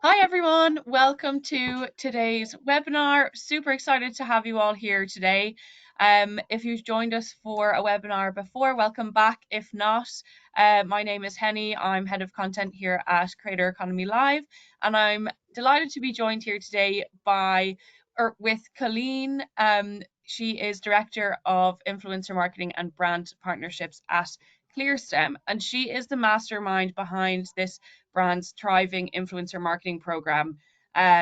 Hi everyone, welcome to today's webinar. Super excited to have you all here today. If you've joined us for a webinar before, welcome back. If not, my name is Henny. I'm head of content here at Creator Economy Live, and I'm delighted to be joined here today with Colleen. She is director of influencer marketing and brand partnerships at ClearSTEM, and she is the mastermind behind this brand's thriving influencer marketing program.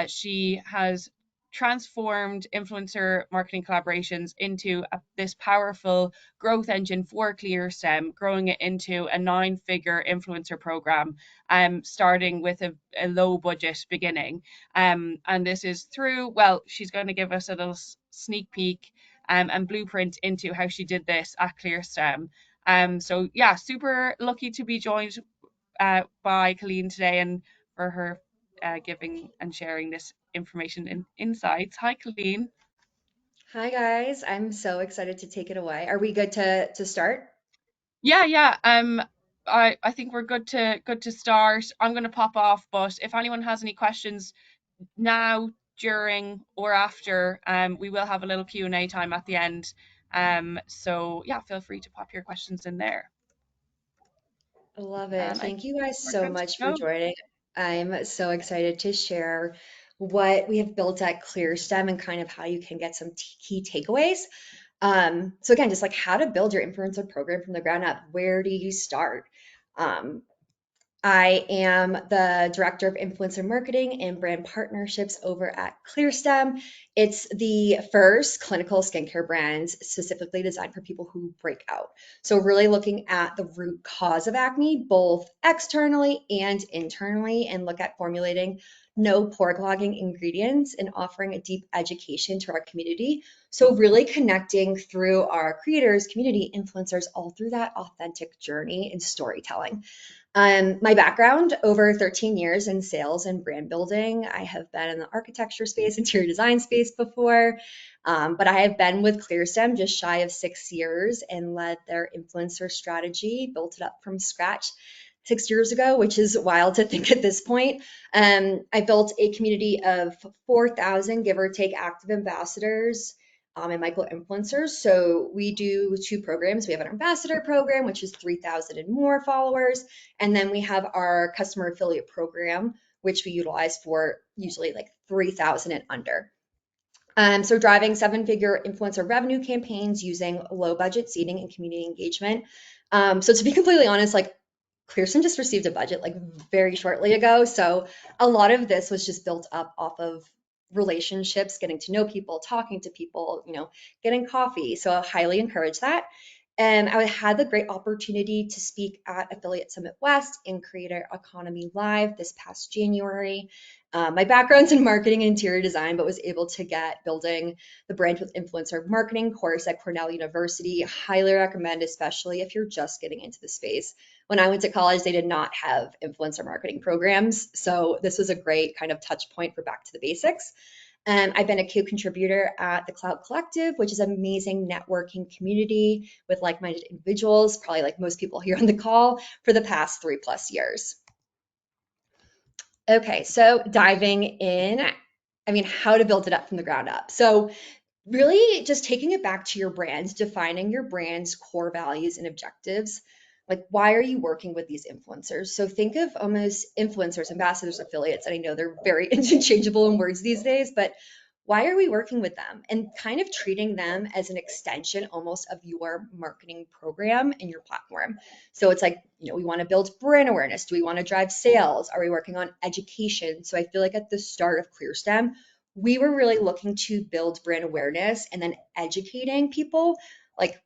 She has transformed influencer marketing collaborations into this powerful growth engine for ClearSTEM, growing it into a 9-figure influencer program, starting with a low budget beginning. And this is through, well, she's going to give us a little sneak peek and blueprint into how she did this at ClearSTEM. So yeah, super lucky to be joined by Colleen today and for her giving and sharing this information and insights. Hi, Colleen. Hi guys, I'm so excited to take it away. Are we good to start? Yeah. I think we're good to start. I'm going to pop off, but if anyone has any questions now, during, or after, we will have a little Q&A time at the end. So yeah, feel free to pop your questions in there, I love it. and I Thank think you guys we're so good to much for go. joining. I'm so excited to share what we have built at ClearSTEM and kind of how you can get some key takeaways. So again, just like how to build your influencer program from the ground up. Where do you start? Um, I am the director of influencer marketing and brand partnerships over at ClearStem. It's the first clinical skincare brand specifically designed for people who break out. So, really looking at the root cause of acne, both externally and internally, and look at formulating no pore clogging ingredients and offering a deep education to our community. So, really connecting through our creators, community influencers, all through that authentic journey and storytelling. My background over 13 years in sales and brand building. I have been in the architecture space, interior design space before, but I have been with ClearStem just shy of 6 years and led their influencer strategy, built it up from scratch 6 years ago, which is wild to think at this point. I built a community of 4,000, give or take, active ambassadors and micro influencers. So we do two programs. We have an ambassador program, which is 3,000 and more followers. And then we have our customer affiliate program, which we utilize for usually like 3,000 and under. So driving 7-figure influencer revenue campaigns using low budget seeding and community engagement. So to be completely honest, like Clearson just received a budget like very shortly ago. So a lot of this was just built up off of relationships, getting to know people, talking to people, getting coffee. So I highly encourage that. And I had the great opportunity to speak at Affiliate Summit West in Creator Economy Live this past January. My background's in marketing and interior design, but was able to get building the brand with influencer marketing course at Cornell University. Highly recommend, especially if you're just getting into the space. When I went to college, they did not have influencer marketing programs. So this was a great kind of touch point for back to the basics. I've been a co-contributor at the Cloud Collective, which is an amazing networking community with like-minded individuals, probably like most people here on the call, for the past 3+ years. Okay, so diving in, I mean, how to build it up from the ground up. So really just taking it back to your brand, defining your brand's core values and objectives. Like, why are you working with these influencers? So think of almost influencers, ambassadors, affiliates, and I know they're very interchangeable in words these days, but why are we working with them? And kind of treating them as an extension almost of your marketing program and your platform. So it's like, we want to build brand awareness. Do we want to drive sales? Are we working on education? So I feel like at the start of ClearStem, we were really looking to build brand awareness and then educating people, like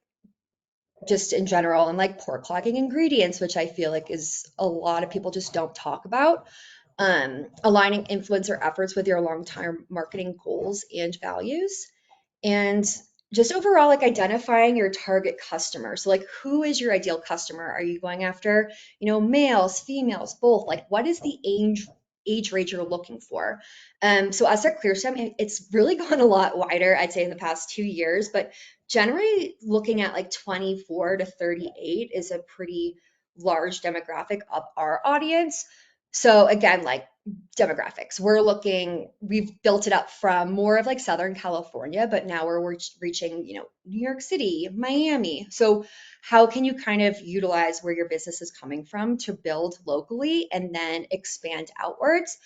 just in general, and like pore clogging ingredients, which I feel like is a lot of people just don't talk about. Aligning influencer efforts with your long-term marketing goals and values, and just overall like identifying your target customer. So like, who is your ideal customer? Are you going after, males, females, both? Like, what is the age range you're looking for? So us at ClearStem, it's really gone a lot wider, I'd say, in the past 2 years, but generally looking at like 24 to 38 is a pretty large demographic of our audience. So again, like demographics, we've built it up from more of like Southern California, but now we're reaching, New York City, Miami. So how can you kind of utilize where your business is coming from to build locally and then expand outwards?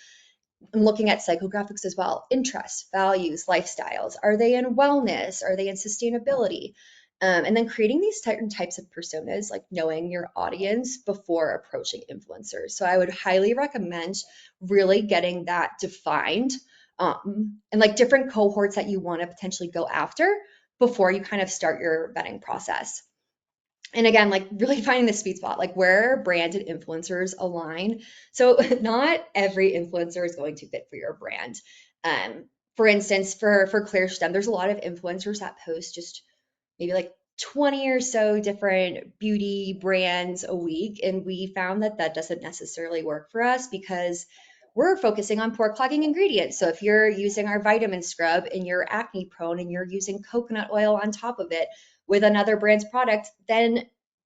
I'm looking at psychographics as well, interests, values, lifestyles. Are they in wellness? Are they in sustainability? And then creating these certain types of personas, like knowing your audience before approaching influencers. So I would highly recommend really getting that defined, and like different cohorts that you want to potentially go after before you kind of start your vetting process. And again, like really finding the sweet spot, like where brand and influencers align. So not every influencer is going to fit for your brand. For instance, for ClearSTEM, there's a lot of influencers that post just maybe like 20 or so different beauty brands a week. And we found that that doesn't necessarily work for us because we're focusing on pore clogging ingredients. So if you're using our vitamin scrub and you're acne prone and you're using coconut oil on top of it with another brand's product, then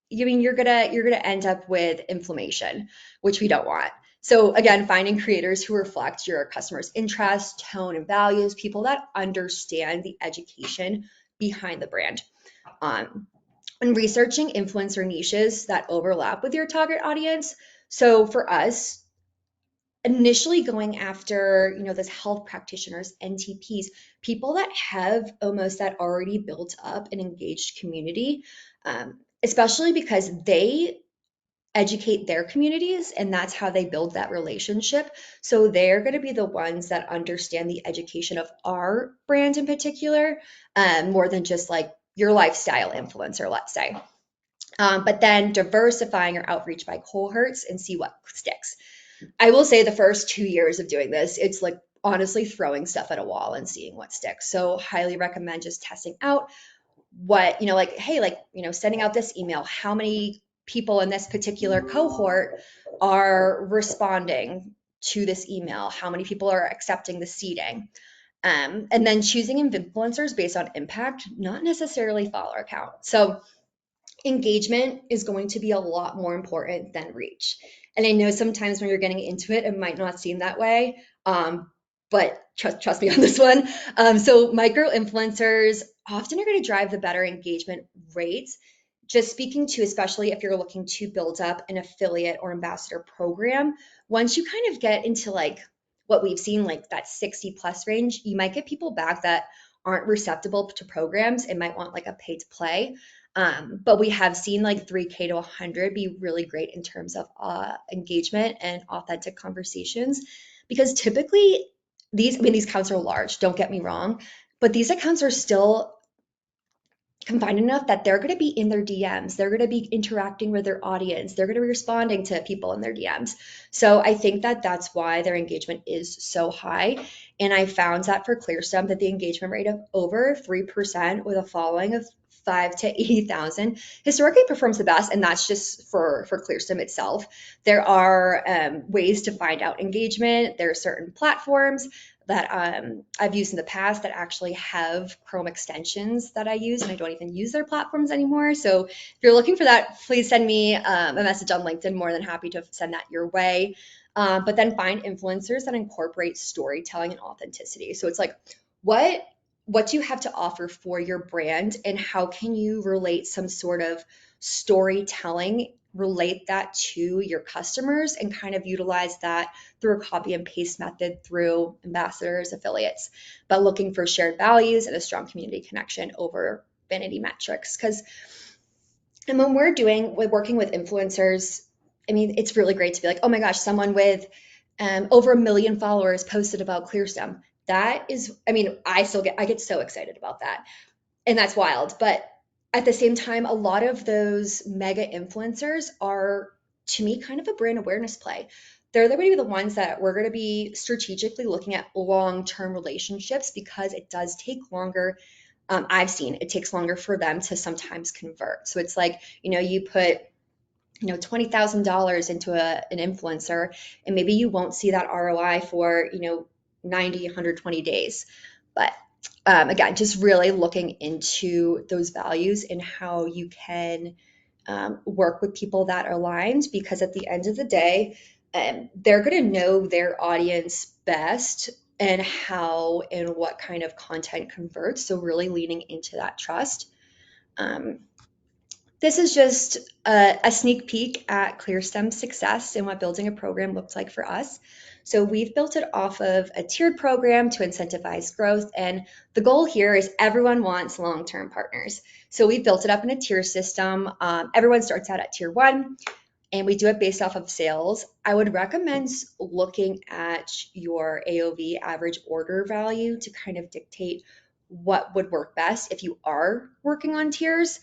you're gonna end up with inflammation, which we don't want. So again, finding creators who reflect your customers' interests, tone, and values, people that understand the education behind the brand. Um, and researching influencer niches that overlap with your target audience. So for us, initially going after, this health practitioners, NTPs, people that have almost that already built up an engaged community, especially because they educate their communities and that's how they build that relationship. So they're going to be the ones that understand the education of our brand in particular, more than just like your lifestyle influencer, let's say. But then diversifying your outreach by cohorts and see what sticks. I will say the first 2 years of doing this, it's like honestly throwing stuff at a wall and seeing what sticks. So highly recommend just testing out what, like, hey, like, sending out this email, how many people in this particular cohort are responding to this email, how many people are accepting the seating. And then choosing influencers based on impact, not necessarily follower count. So engagement is going to be a lot more important than reach. And I know sometimes when you're getting into it, it might not seem that way. But trust me on this one. So micro influencers often are going to drive the better engagement rates. Just speaking to, especially if you're looking to build up an affiliate or ambassador program, once you kind of get into like what we've seen, like that 60 plus range, you might get people back that aren't receptive to programs and might want like a pay to play. But we have seen like 3K to 100 be really great in terms of engagement and authentic conversations, because typically these accounts are large, don't get me wrong, but these accounts are still combined enough that they're going to be in their DMs. They're going to be interacting with their audience. They're going to be responding to people in their DMs. So I think that that's why their engagement is so high. And I found that for ClearStem, that the engagement rate of over 3% with a following of 5 to 80,000 historically performs the best. And that's just for ClearStem itself. There are ways to find out engagement. There are certain platforms that I've used in the past that actually have Chrome extensions that I use, and I don't even use their platforms anymore. So if you're looking for that, please send me a message on LinkedIn. More than happy to send that your way. But then find influencers that incorporate storytelling and authenticity. So it's like, what do you have to offer for your brand, and how can you relate some sort of storytelling, relate that to your customers, and kind of utilize that through a copy and paste method through ambassadors, affiliates, but looking for shared values and a strong community connection over vanity metrics. And when we're working with influencers, I mean, it's really great to be like, oh my gosh, someone with over 1 million followers posted about ClearStem. That is, I mean, I get so excited about that, and that's wild. But at the same time, a lot of those mega influencers are, to me, kind of a brand awareness play. They're going to be the ones that we're going to be strategically looking at long-term relationships, because it does take longer. I've seen it takes longer for them to sometimes convert. So it's like, you put $20,000 into an influencer, and maybe you won't see that ROI for 90, 120 days. But again, just really looking into those values and how you can work with people that are aligned, because at the end of the day, they're going to know their audience best and how and what kind of content converts. So really leaning into that trust. Um, this is just a sneak peek at ClearSTEM's success and what building a program looked like for us. So we've built it off of a tiered program to incentivize growth. And the goal here is everyone wants long-term partners. So we built it up in a tier system. Everyone starts out at tier one, and we do it based off of sales. I would recommend looking at your AOV, average order value, to kind of dictate what would work best if you are working on tiers.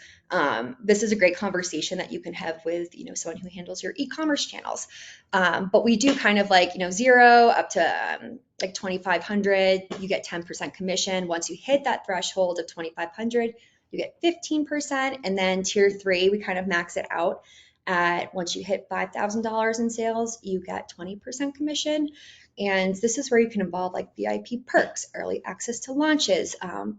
This is a great conversation that you can have with, someone who handles your e-commerce channels. But we do kind of like, 0 up to like 2,500, you get 10% commission. Once you hit that threshold of 2,500, you get 15%. And then tier 3, we kind of max it out at once you hit $5,000 in sales, you get 20% commission. And this is where you can involve like VIP perks, early access to launches,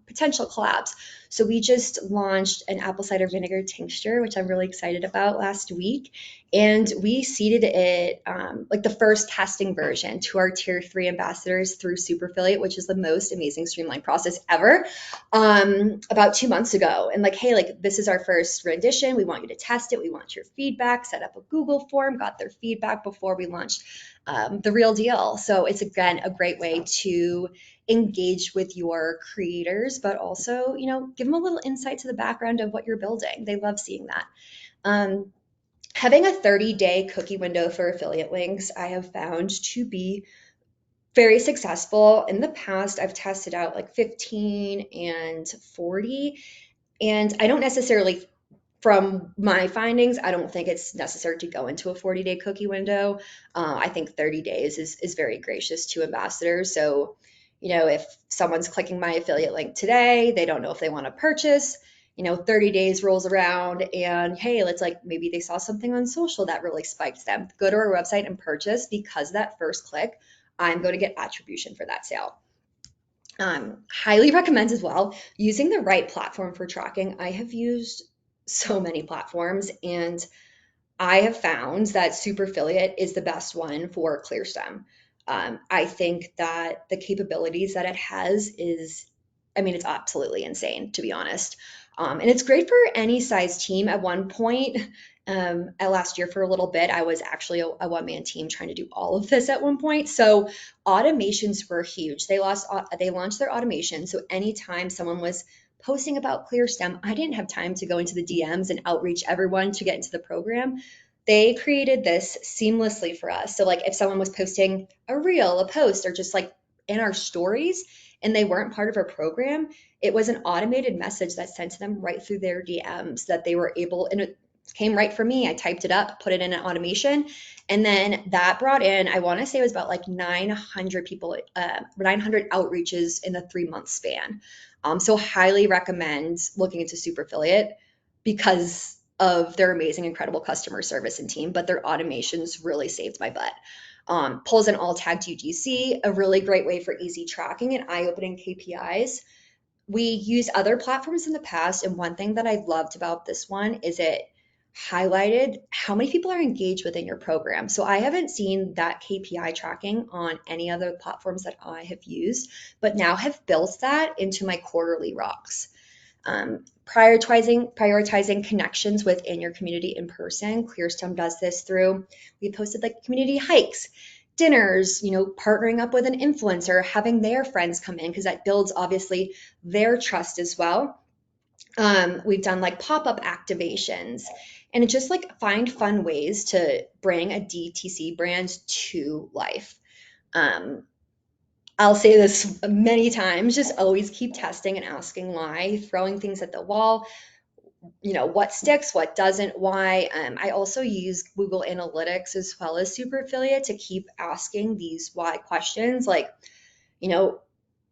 potential collabs. So we just launched an apple cider vinegar tincture, which I'm really excited about, last week. And we seeded it like the first testing version to our tier 3 ambassadors through Super Affiliate, which is the most amazing streamlined process ever, about 2 months ago. And like, hey, like this is our first rendition. We want you to test it. We want your feedback. Set up a Google form, got their feedback before we launched the real deal. So it's, again, a great way to engage with your creators, but also, give them a little insight to the background of what you're building. They love seeing that. Having a 30-day cookie window for affiliate links, I have found to be very successful. In the past, I've tested out like 15 and 40, and I don't necessarily, from my findings, I don't think it's necessary to go into a 40-day cookie window. I think 30 days is very gracious to ambassadors. So, if someone's clicking my affiliate link today, they don't know if they want to purchase, 30 days rolls around and hey, let's like, maybe they saw something on social that really spiked them. Go to our website and purchase, because that first click, I'm going to get attribution for that sale. Highly recommend as well using the right platform for tracking. I have used so many platforms, and I have found that Super Affiliate is the best one for ClearStem. I think that the capabilities that it has is, I mean, it's absolutely insane, to be honest. And it's great for any size team. At one point, last year for a little bit, I was actually a one-man team trying to do all of this at one point. So automations were huge. They launched their automation. So anytime someone was posting about ClearStem, I didn't have time to go into the DMs and outreach everyone to get into the program. They created this seamlessly for us. So like if someone was posting a reel, a post, or just like in our stories and they weren't part of our program, it was an automated message that sent to them right through their DMs that they were able, and it came right from me. I typed it up, put it in an automation, and then that brought in, I want to say it was about like 900 people, 900 outreaches in a 3-month span. So highly recommend looking into Super Affiliate because of their amazing, incredible customer service and team, but their automations really saved my butt. Pulls in all tagged UGC, a really great way for easy tracking and eye-opening KPIs. We used other platforms in the past, and one thing that I loved about this one is it highlighted how many people are engaged within your program. So I haven't seen that KPI tracking on any other platforms that I have used, but now have built that into my quarterly rocks. Prioritizing connections within your community in person. ClearStem does this through, we posted like community hikes, dinners, partnering up with an influencer, having their friends come in, because that builds obviously their trust as well. We've done like pop-up activations, and just like find fun ways to bring a DTC brand to life. I'll say this many times, just always keep testing and asking why, throwing things at the wall, what sticks, what doesn't, why. I also use Google Analytics as well as Super Affiliate to keep asking these why questions, like,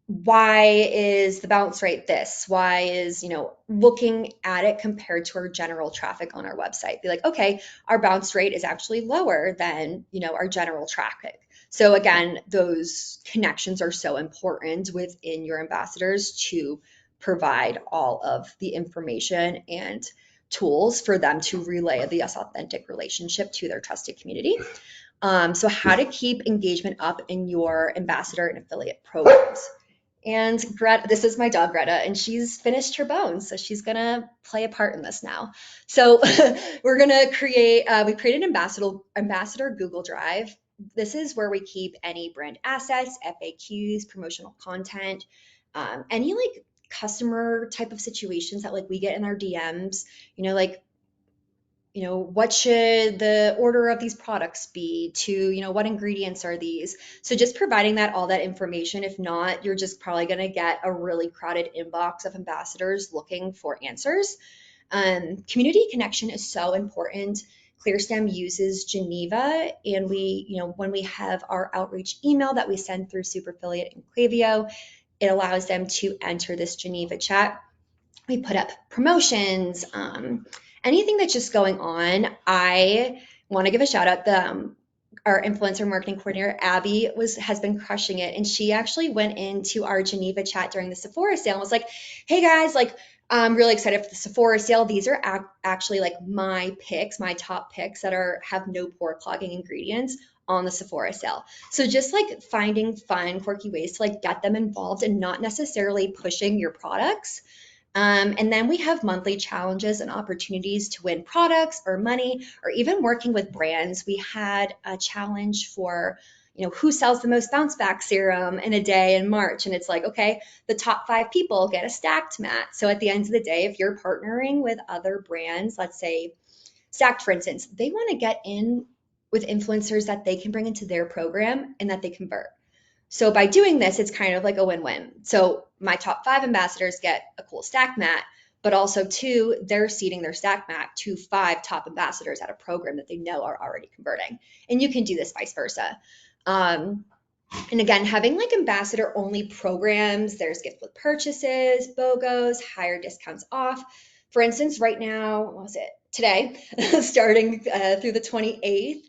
why is the bounce rate this? Why is, looking at it compared to our general traffic on our website. Be like, okay, our bounce rate is actually lower than, our general traffic. So again, those connections are so important within your ambassadors to provide all of the information and tools for them to relay the authentic relationship to their trusted community. So how to keep engagement up in your ambassador and affiliate programs. And Greta, this is my dog Greta, and she's finished her bones, so she's gonna play a part in this now. So we're gonna create. We created an ambassador Google Drive. This is where we keep any brand assets, FAQs, promotional content, any like customer type of situations that like we get in our DMs. Like what should the order of these products be, to what ingredients are these. So just providing all that information. If not, you're just probably going to get a really crowded inbox of ambassadors looking for answers. Community connection is so important. ClearStem uses Geneva, and when we have our outreach email that we send through Super Affiliate and Klaviyo, it allows them to enter this Geneva chat. We put up promotions, anything that's just going on. I want to give a shout out. Our influencer marketing coordinator Abby has been crushing it, and she actually went into our Geneva chat during the Sephora sale and was like, "Hey guys, like I'm really excited for the Sephora sale. These are actually like my picks, my top picks that have no pore clogging ingredients on the Sephora sale." So just like finding fun, quirky ways to like get them involved and not necessarily pushing your products. And then we have monthly challenges and opportunities to win products or money, or even working with brands. We had a challenge for, who sells the most bounce back serum in a day in March. And it's like, okay, the top 5 people get a stacked mat. So at the end of the day, if you're partnering with other brands, let's say Stacked, for instance, they want to get in with influencers that they can bring into their program and that they convert. So by doing this, it's kind of like a win-win. So my top 5 ambassadors get a cool stack mat, but also 2, they're seeding their stack mat to 5 top ambassadors at a program that they know are already converting. And you can do this vice versa. And again, having like ambassador only programs, there's gift with purchases, BOGOs, higher discounts off. For instance, right now, what was it? Today, starting through the 28th,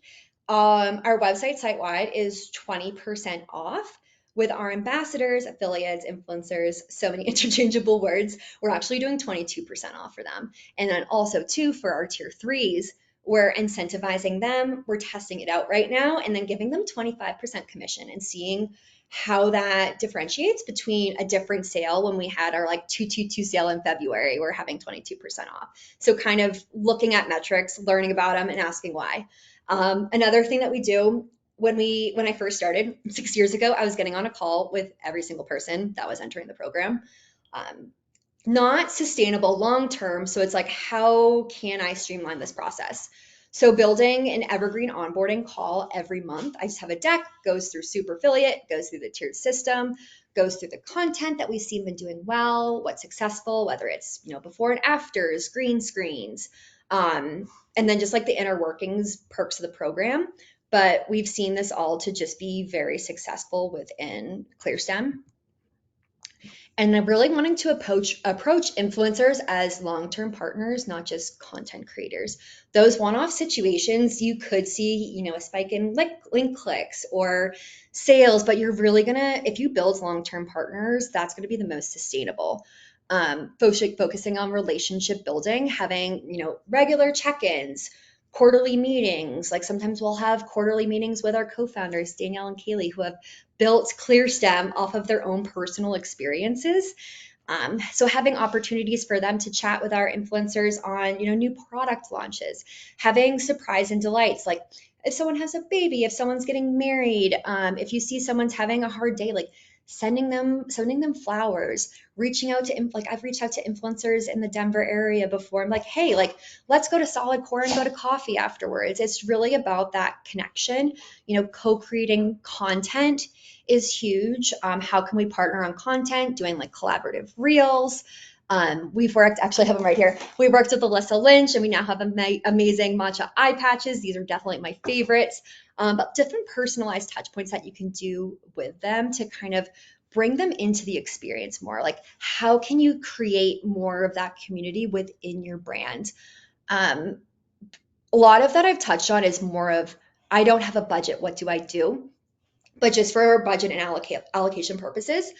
our website site-wide is 20% off. With our ambassadors, affiliates, influencers, so many interchangeable words, we're actually doing 22% off for them. And then also too, for our tier 3s, we're incentivizing them. We're testing it out right now and then giving them 25% commission and seeing how that differentiates between a different sale. When we had our like 222 sale in February, we're having 22% off. So kind of looking at metrics, learning about them, and asking why. Another thing that we do when I first started 6 years ago, I was getting on a call with every single person that was entering the program. Not sustainable long term. So it's like, how can I streamline this process? So building an evergreen onboarding call every month. I just have a deck, goes through Super Affiliate, goes through the tiered system, goes through the content that we see been doing well, what's successful, whether it's before and afters, green screens, and then just like the inner workings, perks of the program. But we've seen this all to just be very successful within ClearStem. And I'm really wanting to approach influencers as long-term partners, not just content creators. Those one-off situations, you could see, a spike in link clicks or sales, but you're really gonna, if you build long-term partners, that's gonna be the most sustainable. Focusing on relationship building, having, regular check-ins, quarterly meetings. Like sometimes we'll have quarterly meetings with our co-founders, Danielle and Kaylee, who have built ClearStem off of their own personal experiences. So having opportunities for them to chat with our influencers on, new product launches, having surprise and delights, like if someone has a baby, if someone's getting married, if you see someone's having a hard day, like sending them flowers, reaching out to I've reached out to influencers in the Denver area before. I'm like, hey, like let's go to Solid Core and go to coffee afterwards. It's really about that connection. Co-creating content is huge. How can we partner on content, doing like collaborative reels? We've worked, actually I have them right here. We worked with Alyssa Lynch, and we now have amazing matcha eye patches. These are definitely my favorites. But different personalized touch points that you can do with them to kind of bring them into the experience more. Like, how can you create more of that community within your brand? A lot of that I've touched on is more of, I don't have a budget, what do I do? But just for budget and allocation purposes,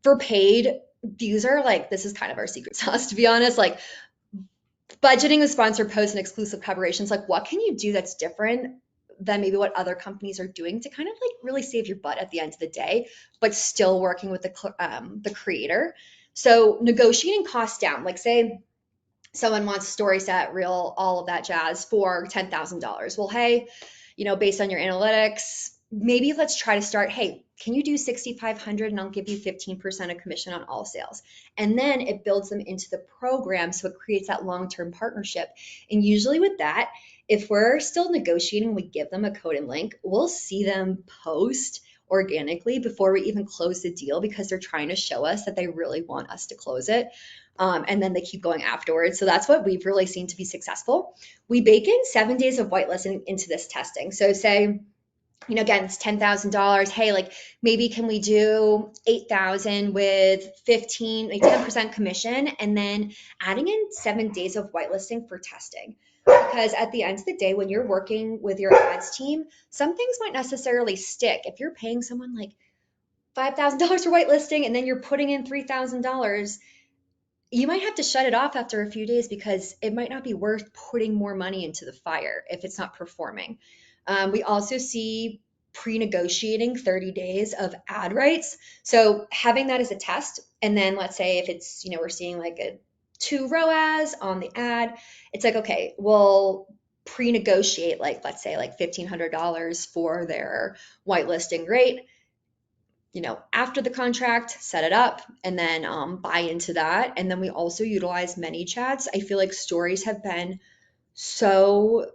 for paid, these are like, this is kind of our secret sauce, to be honest. Like Budgeting with sponsored posts and exclusive collaborations, like what can you do that's different than maybe what other companies are doing to kind of like really save your butt at the end of the day, but still working with the creator. So negotiating costs down, like say someone wants story set, reel, all of that jazz for $10,000. Well, hey, based on your analytics, maybe let's try to start, hey, can you do 6,500 and I'll give you 15% of commission on all sales. And then it builds them into the program. So it creates that long-term partnership. And usually with that, if we're still negotiating, we give them a code and link, we'll see them post organically before we even close the deal because they're trying to show us that they really want us to close it. And then they keep going afterwards. So that's what we've really seen to be successful. We bake in 7 days of whitelisting into this testing. So say, again, it's $10,000. Hey, like maybe can we do 8,000 with 15, like 10% commission, and then adding in 7 days of whitelisting for testing. Because at the end of the day, when you're working with your ads team, some things might necessarily stick. If you're paying someone like $5,000 for whitelisting and then you're putting in $3,000, you might have to shut it off after a few days because it might not be worth putting more money into the fire if it's not performing. We also see pre-negotiating 30 days of ad rights. So having that as a test, and then let's say if it's, we're seeing like a 2 ROAS on the ad, it's like, okay, we'll pre-negotiate like, let's say like $1,500 for their whitelisting rate, after the contract, set it up, and then buy into that. And then we also utilize many chats. I feel like stories have been so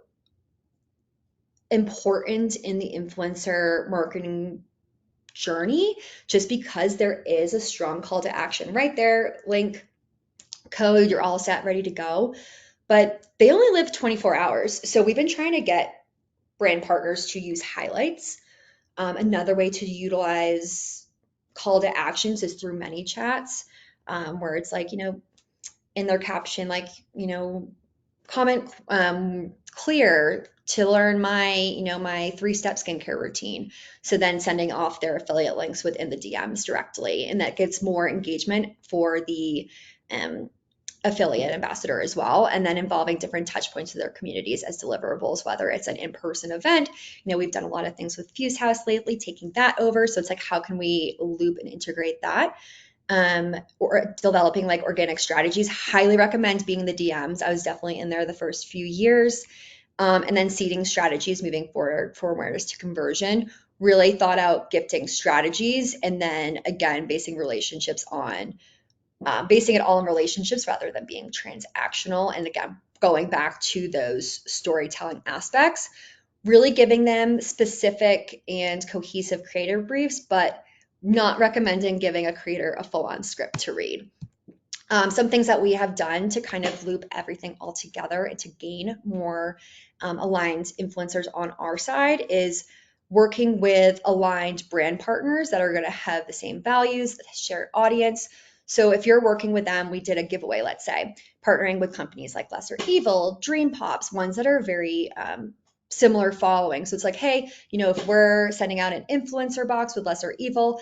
important in the influencer marketing journey just because there is a strong call to action right there. Link, code, you're all set, ready to go. But they only live 24 hours. So we've been trying to get brand partners to use highlights. Another way to utilize call to actions is through many chats, where it's like, in their caption, like, comment clear to learn my 3-step skincare routine. So then sending off their affiliate links within the DMs directly. And that gets more engagement for the um, affiliate ambassador as well, and then involving different touch points of their communities as deliverables, whether it's an in-person event. We've done a lot of things with Fuse House lately, taking that over. So it's like, how can we loop and integrate that? Or developing like organic strategies. Highly recommend being in the DMs. I was definitely in there the first few years. And then seeding strategies moving forward for awareness to conversion. Really thought out gifting strategies, and then again, basing it all in relationships rather than being transactional. And again, going back to those storytelling aspects, really giving them specific and cohesive creative briefs, but not recommending giving a creator a full-on script to read. Some things that we have done to kind of loop everything all together and to gain more aligned influencers on our side is working with aligned brand partners that are going to have the same values, the shared audience. So if you're working with them, we did a giveaway, let's say, partnering with companies like Lesser Evil, Dream Pops, ones that are very similar following. So it's like, hey, if we're sending out an influencer box with Lesser Evil,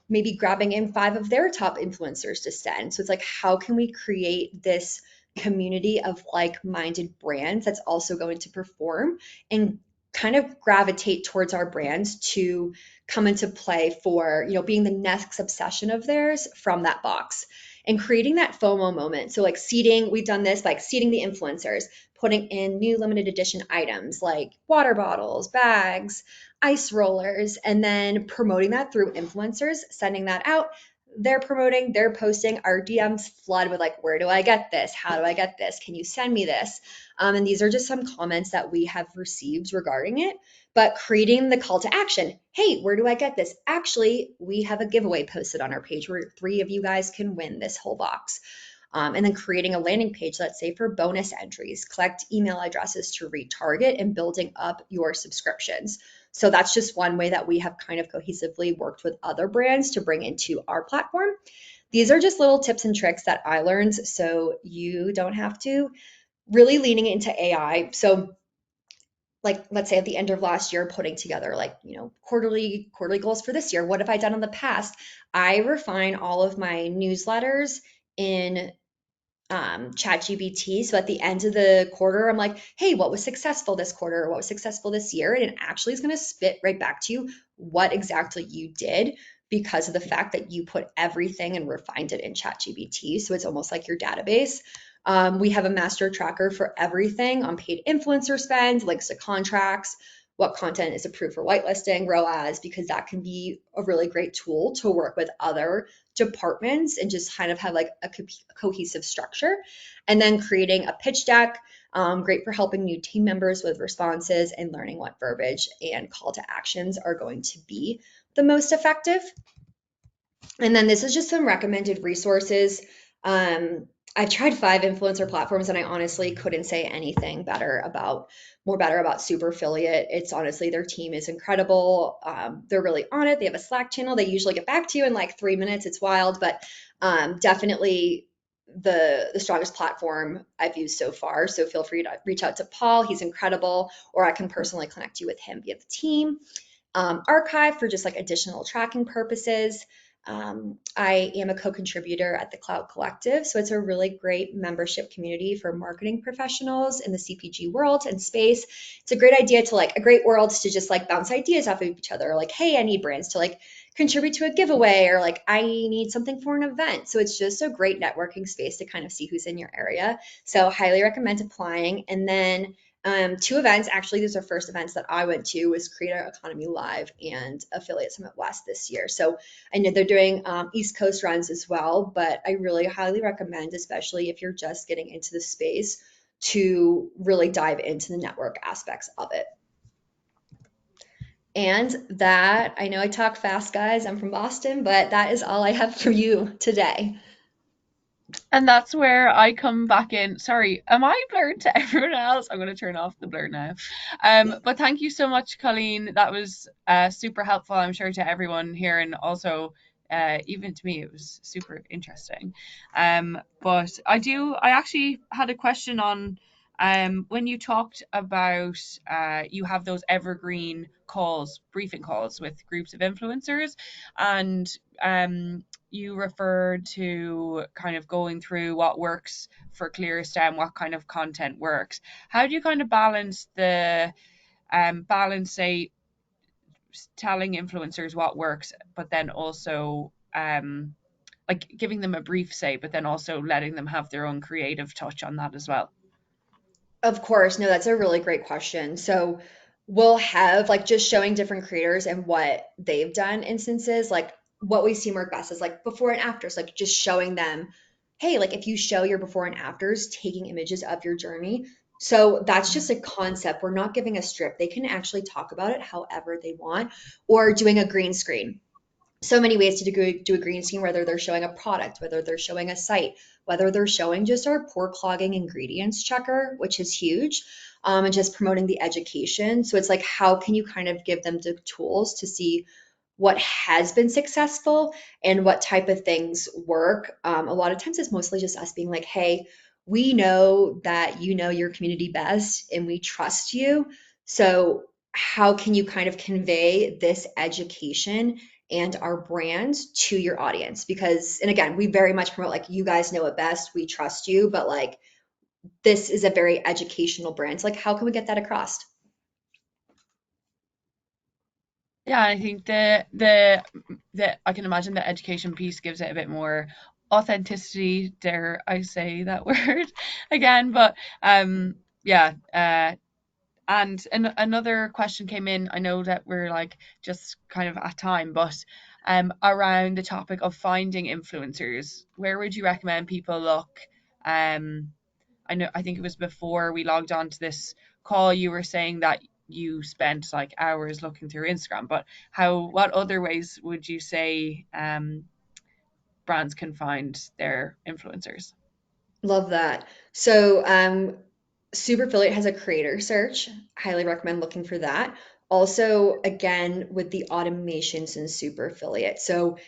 maybe grabbing in 5 of their top influencers to send. So it's like, how can we create this community of like-minded brands that's also going to perform and kind of gravitate towards our brands to come into play for, being the next obsession of theirs from that box and creating that FOMO moment. So like seeding, we've done this, like seeding the influencers, putting in new limited edition items like water bottles, bags, ice rollers, and then promoting that through influencers, sending that out. They're promoting, they're posting, our DMs flood with like, where do I get this? How do I get this? Can you send me this? And these are just some comments that we have received regarding it, but creating the call to action. Hey, where do I get this? Actually, we have a giveaway posted on our page where 3 of you guys can win this whole box. And then creating a landing page, let's say for bonus entries, collect email addresses to retarget and building up your subscriptions. So that's just one way that we have kind of cohesively worked with other brands to bring into our platform. These are just little tips and tricks that I learned so you don't have to. Really leaning into AI. So like, let's say at the end of last year, putting together like, quarterly goals for this year. What have I done in the past? I refine all of my newsletters in ChatGPT. So at the end of the quarter, I'm like, hey, what was successful this quarter? What was successful this year? And it actually is going to spit right back to you what exactly you did because of the fact that you put everything and refined it in ChatGPT. So it's almost like your database. We have a master tracker for everything on paid influencer spend, links to contracts, what content is approved for whitelisting, ROAS, because that can be a really great tool to work with other departments and just kind of have like a cohesive structure. And then creating a pitch deck, great for helping new team members with responses and learning what verbiage and call to actions are going to be the most effective. And then this is just some recommended resources. I've tried 5 influencer platforms and I honestly couldn't say anything better about Super Affiliate. It's honestly, their team is incredible. They're really on it. They have a Slack channel. They usually get back to you in like 3 minutes. It's wild, but definitely the strongest platform I've used so far. So feel free to reach out to Paul. He's incredible, or I can personally connect you with him via the team. Archive for just like additional tracking purposes. I am a co-contributor at the Cloud Collective, so it's a really great membership community for marketing professionals in the CPG world and space. It's a great idea to like a great world to just like bounce ideas off of each other. Like, hey, I need brands to like contribute to a giveaway, or like I need something for an event. So it's just a great networking space to kind of see who's in your area. So highly recommend applying. And then 2 events. Actually, these are first events that I went to was Creator Economy Live and Affiliate Summit West this year. So I know they're doing East Coast runs as well, but I really highly recommend, especially if you're just getting into the space, to really dive into the network aspects of it. And that, I know I talk fast, guys. I'm from Boston, but that is all I have for you today. And that's where I come back in. Sorry, am I blurred to everyone else? I'm going to turn off the blur now. But thank you so much, Colleen. That was super helpful, I'm sure, to everyone here, and also even to me, it was super interesting. But I actually had a question on when you talked about you have those evergreen calls, briefing calls with groups of influencers, and you referred to kind of going through what works for ClearStem, what kind of content works. How do you kind of balance, say, telling influencers what works, but then also like giving them a brief, say, but then also letting them have their own creative touch on that as well? Of course. No, that's a really great question. So we'll have like just showing different creators and what they've done instances, like what we see work best is like before and afters, like just showing them, hey, like if you show your before and afters, taking images of your journey. So that's just a concept. We're not giving a strip. They can actually talk about it however they want, or doing a green screen. So many ways to do a green screen, whether they're showing a product, whether they're showing a site, whether they're showing just our pore clogging ingredients checker, which is huge, and just promoting the education. So it's like, how can you kind of give them the tools to see what has been successful and what type of things work? A lot of times it's mostly just us being like, hey, we know that you know your community best and we trust you. So how can you kind of convey this education and our brand to your audience? Because, and again, we very much promote like, you guys know it best, we trust you, but like this is a very educational brand. So like, how can we get that across? Yeah, I think the I can imagine the education piece gives it a bit more authenticity, dare I say that word again. But yeah, and another question came in. I know that we're like just kind of at time, but around the topic of finding influencers, where would you recommend people look? Um, I think it was before we logged on to this call, you were saying that you spent like hours looking through Instagram, but what other ways would you say brands can find their influencers? Love that. So Super Affiliate has a creator search. Highly recommend looking for that. Also, again, with the automations in Super Affiliate. So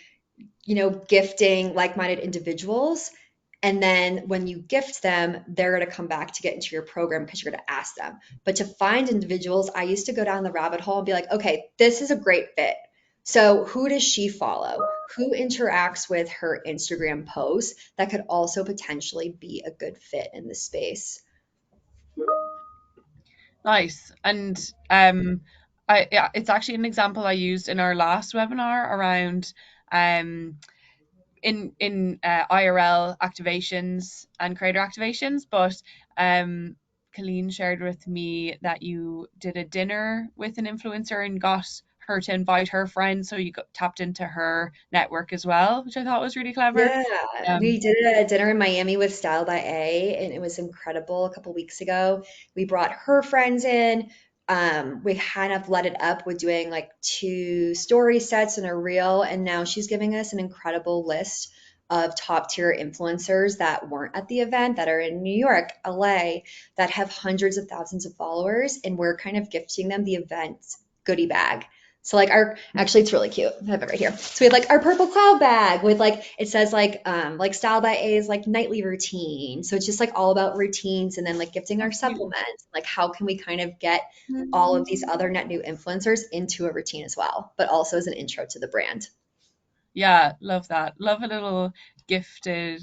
gifting like-minded individuals. And then when you gift them, they're going to come back to get into your program because you're going to ask them. But to find individuals, I used to go down the rabbit hole and be like, okay, this is a great fit. So, who does she follow? Who interacts with her Instagram posts that could also potentially be a good fit in this space? Nice. And yeah, it's actually an example I used in our last webinar around um in IRL activations and creator activations, but um Colleen shared with me that you did a dinner with an influencer and got her to invite her friends, so you got tapped into her network as well, which I thought was really clever. Yeah, we Um, did a dinner in Miami with Style by A, and it was incredible a couple weeks ago. We brought her friends in. We kind of let it up with doing like two story sets and a reel, and now she's giving us an incredible list of top tier influencers that weren't at the event, that are in New York, LA, that have hundreds of thousands of followers, and we're kind of gifting them the event goodie bag. So like our actually it's really cute. I have it right here. So we have like our purple cloud bag with like it says like Style by A's like nightly routine. So it's just like all about routines and then like gifting so our cute. supplements. Like how can we kind of get all of these other net new influencers into a routine as well, but also as an intro to the brand. Yeah, love that. Love a little gifted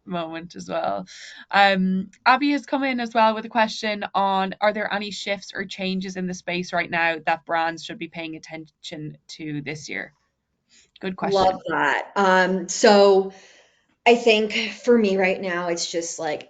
moment as well. Abby has come in as well with a question on, are there any shifts or changes in the space right now that brands should be paying attention to this year? Good Love question. that. So I think for me right now, it's just like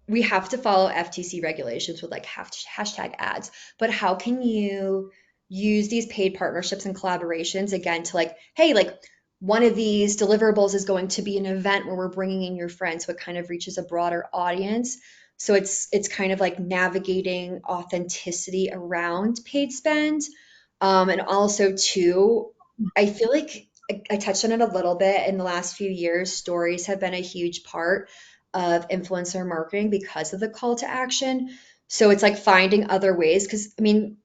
we have to follow FTC regulations with like hashtag ads, but how can you use these paid partnerships and collaborations again to like, hey, like one of these deliverables is going to be an event where we're bringing in your friends, so it kind of reaches a broader audience. So it's kind of like navigating authenticity around paid spend, and also too, I feel like I touched on it a little bit in the last few years. Stories have been a huge part of influencer marketing because of the call to action. So it's like finding other ways because I mean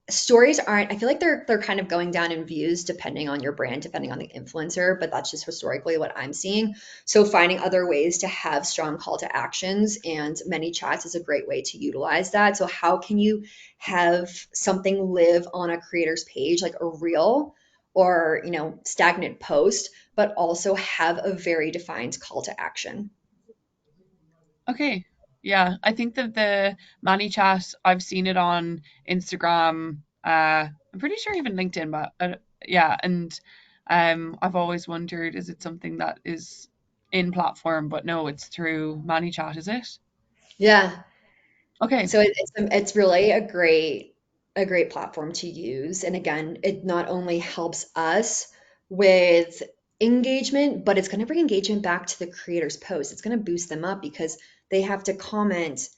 stories aren't I feel like they're kind of going down in views depending on your brand, depending on the influencer, but that's just historically what I'm seeing. So finding other ways to have strong call to actions and many chats is a great way to utilize that. So how can you have something live on a creator's page like a reel or stagnant post, but also have a very defined call to action? Okay. Yeah, I think that the Manny chat, I've seen it on Instagram. I'm pretty sure even LinkedIn, but yeah, and I've always wondered, is it something that is in platform? But no, it's through Manny chat, is it? Yeah. Okay. So it's really a great platform to use. And again, it not only helps us with engagement, but it's going to bring engagement back to the creator's post. It's going to boost them up because they have to comment,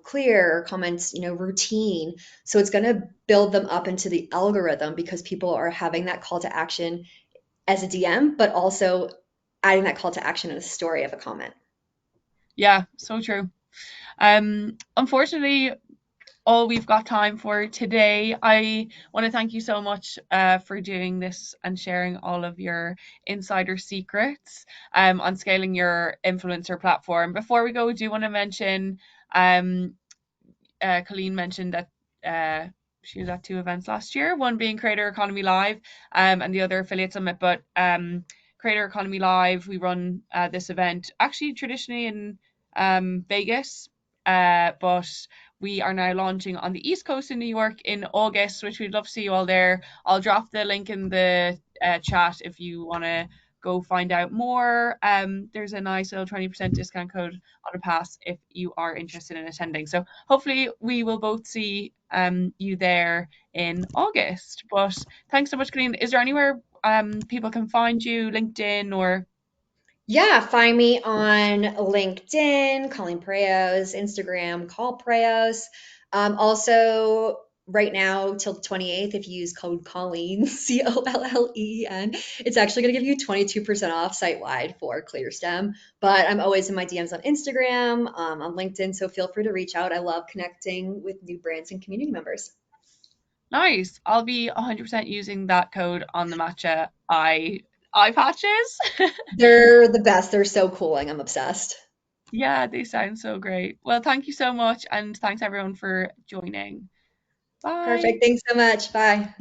clear, comment, routine. So it's going to build them up into the algorithm because people are having that call to action as a DM, but also adding that call to action in a story of a comment. Yeah, so true. Unfortunately, all we've got time for today. I want to thank you so much for doing this and sharing all of your insider secrets on scaling your influencer platform. Before we go, I do want to mention um, Colleen mentioned that she was at two events last year, one being Creator Economy Live and the other Affiliate Summit. But Creator Economy Live, we run this event actually traditionally in Vegas, but we are now launching on the East Coast in New York in August, which we'd love to see you all there. I'll drop the link in the chat if you want to go find out more. There's a nice little 20% discount code on a pass if you are interested in attending. So hopefully we will both see you there in August. But thanks so much, Colleen. Is there anywhere people can find you, LinkedIn or? Yeah, find me on LinkedIn, Colleen Pereos, Instagram, Call Pereos. Also, right now till the 28th, if you use code Colleen, Colleen, it's actually going to give you 22% off site wide for ClearSTEM. But I'm always in my DMs on Instagram, on LinkedIn, so feel free to reach out. I love connecting with new brands and community members. Nice. I'll be 100% using that code on the matcha eye patches. They're the best. They're so cooling. I'm obsessed. Yeah, they sound so great. Well, thank you so much, and thanks everyone for joining. Bye. Perfect. Thanks so much. Bye.